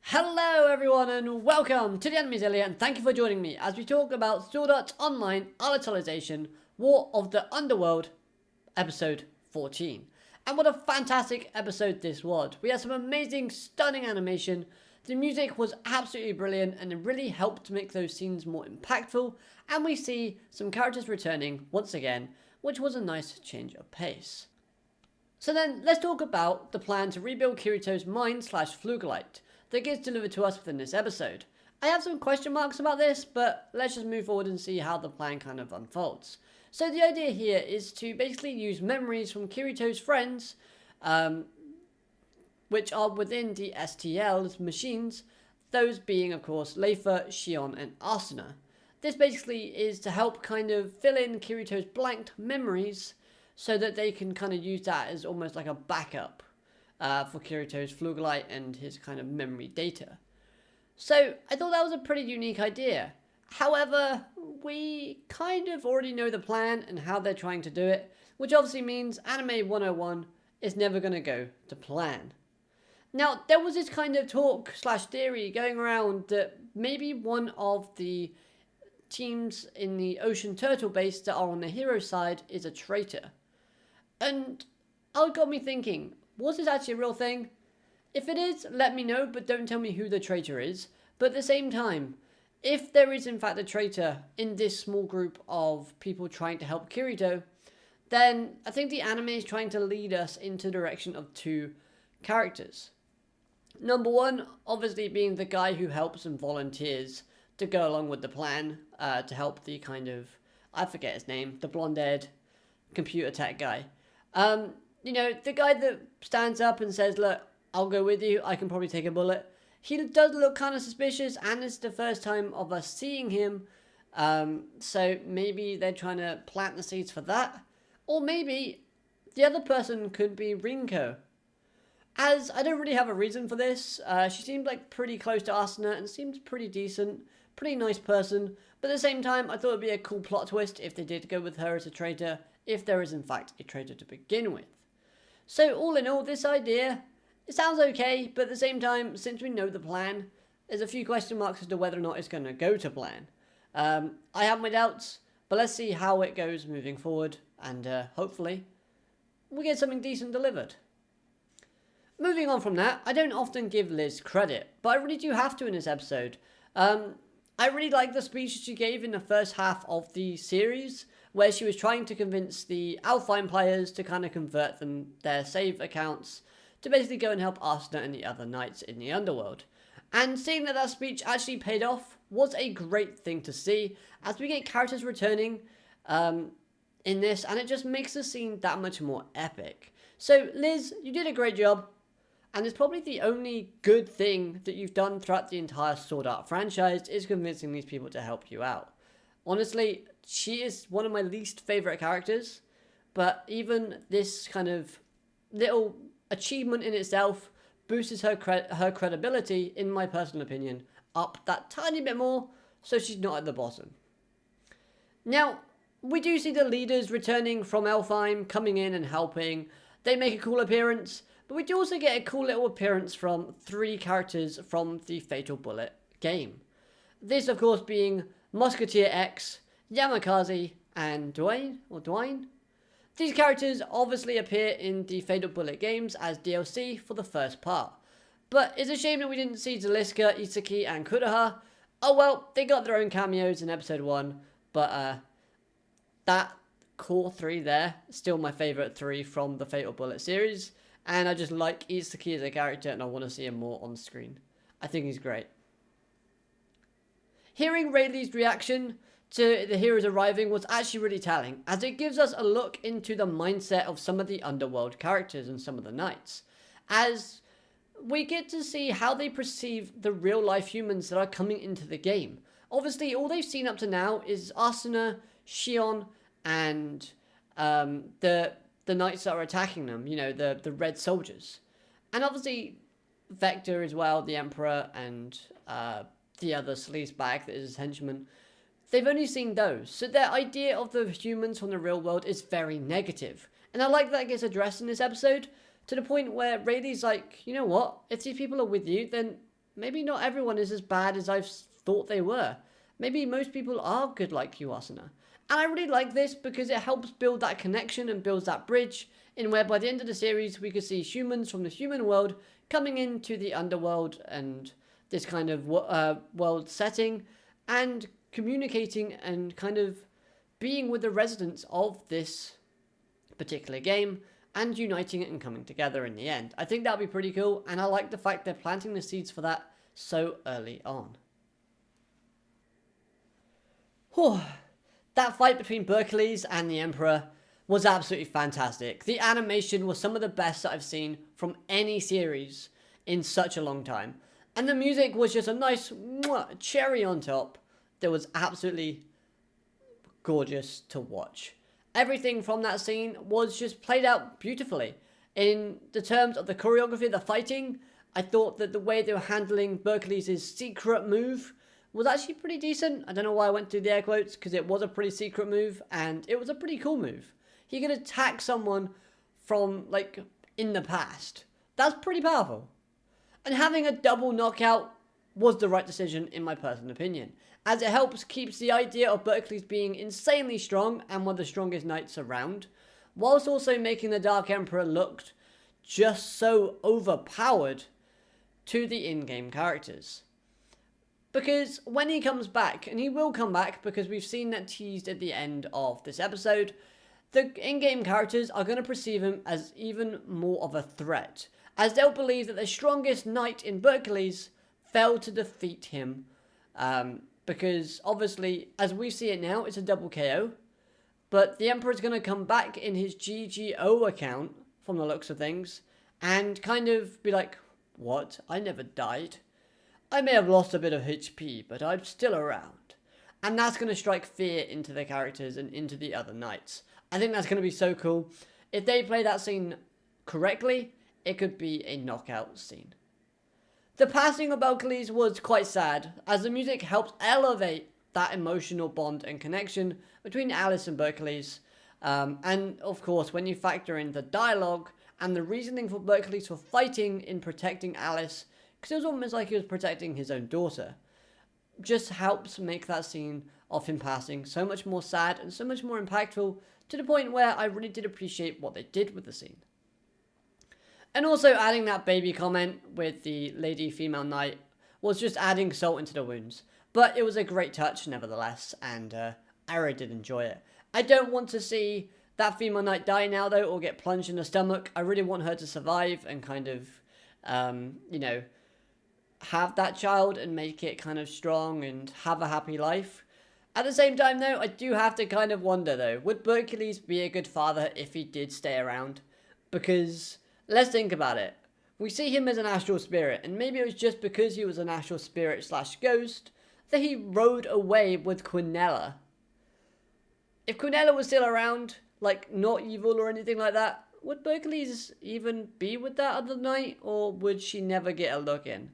Hello everyone and welcome to the Enemies Area, and thank you for joining me as we talk about Sword Art Online Alicization War of the Underworld episode 14. And what a fantastic episode this was. We had some amazing, stunning animation, the music was absolutely brilliant and it really helped to make those scenes more impactful, and we see some characters returning once again, which was a nice change of pace. So then, let's talk about the plan to rebuild Kirito's mind/Flugelite that gets delivered to us within this episode. I have some question marks about this, but let's just move forward and see how the plan kind of unfolds. So the idea here is to basically use memories from Kirito's friends, which are within the STL's machines, those being of course Leifa, Shion and Asuna. This basically is to help kind of fill in Kirito's blanked memories so that they can kind of use that as almost like a backup for Kirito's Flugelite and his kind of memory data. So I thought that was a pretty unique idea. However, we kind of already know the plan and how they're trying to do it, which obviously means Anime 101 is never going to go to plan. Now, there was this kind of talk/theory going around that maybe one of the teams in the Ocean Turtle base that are on the hero side is a traitor. And it got me thinking, was this actually a real thing? If it is, let me know, but don't tell me who the traitor is. But at the same time, if there is in fact a traitor in this small group of people trying to help Kirito, then I think the anime is trying to lead us into the direction of two characters. Number one, obviously being the guy who helps and volunteers to go along with the plan, to help the kind of, I forget his name, the blonde-haired computer tech guy. The guy that stands up and says, look, I'll go with you, I can probably take a bullet. He does look kind of suspicious, and it's the first time of us seeing him, so maybe they're trying to plant the seeds for that. Or maybe the other person could be Rinko. As I don't really have a reason for this, she seemed like pretty close to Asuna and seems pretty decent, pretty nice person, but at the same time I thought it would be a cool plot twist if they did go with her as a traitor, if there is in fact a traitor to begin with. So all in all, this idea, it sounds okay, but at the same time, since we know the plan, there's a few question marks as to whether or not it's going to go to plan. I have my doubts, but let's see how it goes moving forward, and hopefully we get something decent delivered. Moving on from that, I don't often give Liz credit, but I really do have to in this episode. I really like the speech she gave in the first half of the series, where she was trying to convince the Alpine players to kind of convert their save accounts to basically go and help Asuna and the other knights in the underworld. And seeing that speech actually paid off was a great thing to see, as we get characters returning in this, and it just makes the scene that much more epic. So Liz, you did a great job, and it's probably the only good thing that you've done throughout the entire Sword Art franchise is convincing these people to help you out. Honestly, she is one of my least favourite characters, but even this kind of little achievement in itself boosts her credibility, in my personal opinion, up that tiny bit more, so she's not at the bottom. Now, we do see the leaders returning from Elfheim, coming in and helping. They make a cool appearance, but we do also get a cool little appearance from three characters from the Fatal Bullet game. This, of course, being Musketeer X, Yamakaze, and Dwayne. These characters obviously appear in the Fatal Bullet games as DLC for the first part. But it's a shame that we didn't see Zaliska, Isaki, and Kudaha. Oh well, they got their own cameos in episode 1, but that core 3 there, still my favourite 3 from the Fatal Bullet series. And I just like Isaki as a character and I want to see him more on screen. I think he's great. Hearing Rayleigh's reaction to the heroes arriving was actually really telling, as it gives us a look into the mindset of some of the underworld characters and some of the knights, as we get to see how they perceive the real life humans that are coming into the game. Obviously, all they've seen up to now is Asuna, Shion, and the knights that are attacking them, the red soldiers. And obviously, Vector as well, the Emperor, and the other sleazebag that is his henchman. They've only seen those, so their idea of the humans from the real world is very negative. And I like that it gets addressed in this episode, to the point where Rayleigh's like, you know what, if these people are with you, then maybe not everyone is as bad as I've thought they were. Maybe most people are good like you, Asuna. And I really like this because it helps build that connection and builds that bridge in where by the end of the series we could see humans from the human world coming into the underworld and this kind of world setting and communicating and kind of being with the residents of this particular game and uniting it and coming together in the end. I think that would be pretty cool, and I like the fact they're planting the seeds for that so early on. Whew. That fight between Berkeley's and the Emperor was absolutely fantastic. The animation was some of the best that I've seen from any series in such a long time. And the music was just a nice cherry on top that was absolutely gorgeous to watch. Everything from that scene was just played out beautifully. In the terms of the choreography of the fighting, I thought that the way they were handling Berkeley's secret move was actually pretty decent. I don't know why I went through the air quotes, because it was a pretty secret move, and it was a pretty cool move. He could attack someone from, like, in the past. That's pretty powerful. And having a double knockout was the right decision, in my personal opinion, as it keeps the idea of Berkeley's being insanely strong and one of the strongest knights around, whilst also making the Dark Emperor look just so overpowered to the in-game characters. Because when he comes back, and he will come back because we've seen that teased at the end of this episode, the in-game characters are going to perceive him as even more of a threat, as they'll believe that the strongest knight in Berkeley's failed to defeat him. Because obviously, as we see it now, it's a double KO, but the Emperor's going to come back in his GGO account, from the looks of things, and kind of be like, what? I never died. I may have lost a bit of HP, but I'm still around. And that's going to strike fear into the characters and into the other knights. I think that's going to be so cool. If they play that scene correctly, it could be a knockout scene. The passing of Berkeley's was quite sad, as the music helped elevate that emotional bond and connection between Alice and Berkeley's. And of course, when you factor in the dialogue and the reasoning for Berkeley's for fighting in protecting Alice, because it was almost like he was protecting his own daughter, just helps make that scene of him passing so much more sad and so much more impactful, to the point where I really did appreciate what they did with the scene. And also adding that baby comment with the lady female knight was just adding salt into the wounds. But it was a great touch nevertheless, and I really did enjoy it. I don't want to see that female knight die now though, or get plunged in the stomach. I really want her to survive and kind of, have that child and make it kind of strong and have a happy life. At the same time though, I do have to kind of wonder though, would Berkeley's be a good father if he did stay around? Because let's think about it. We see him as an astral spirit, and maybe it was just because he was an astral spirit / ghost that he rode away with Quinella. If Quinella was still around, like not evil or anything like that, would Berkeley's even be with that other knight, or would she never get a look in?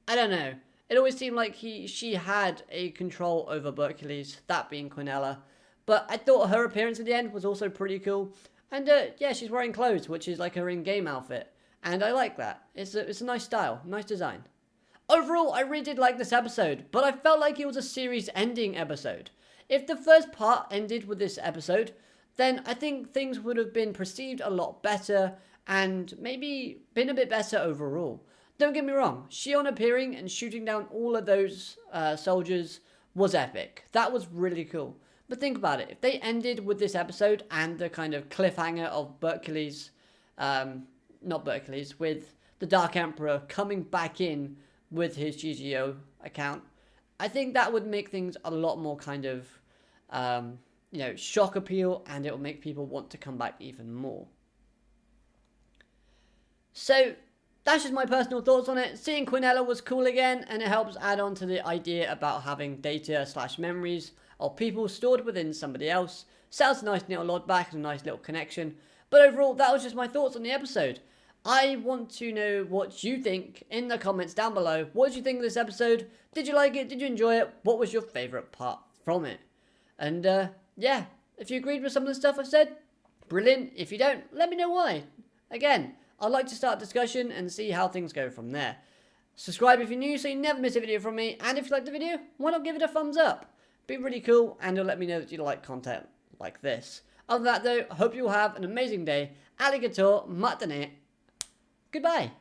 I don't know. It always seemed like she had a control over Berkeley's, that being Quinella. But I thought her appearance at the end was also pretty cool. And yeah, she's wearing clothes, which is like her in-game outfit. And I like that. It's a nice style, nice design. Overall, I really did like this episode, but I felt like it was a series-ending episode. If the first part ended with this episode, then I think things would have been perceived a lot better and maybe been a bit better overall. Don't get me wrong, Shion appearing and shooting down all of those soldiers was epic. That was really cool. But think about it, if they ended with this episode and the kind of cliffhanger of with the Dark Emperor coming back in with his GGO account, I think that would make things a lot more kind of, shock appeal, and it will make people want to come back even more. So, that's just my personal thoughts on it. Seeing Quinella was cool again, and it helps add on to the idea about having data / memories of people stored within somebody else. Sounds a nice little nod back and a nice little connection. But overall, that was just my thoughts on the episode. I want to know what you think in the comments down below. What did you think of this episode? Did you like it? Did you enjoy it? What was your favourite part from it? And yeah, if you agreed with some of the stuff I've said, brilliant. If you don't, let me know why. Again, I'd like to start a discussion and see how things go from there. Subscribe if you're new so you never miss a video from me, and if you like the video, why not give it a thumbs up? Be really cool, and it'll let me know that you like content like this. Other than that though, I hope you all have an amazing day. Alligator matane. Goodbye.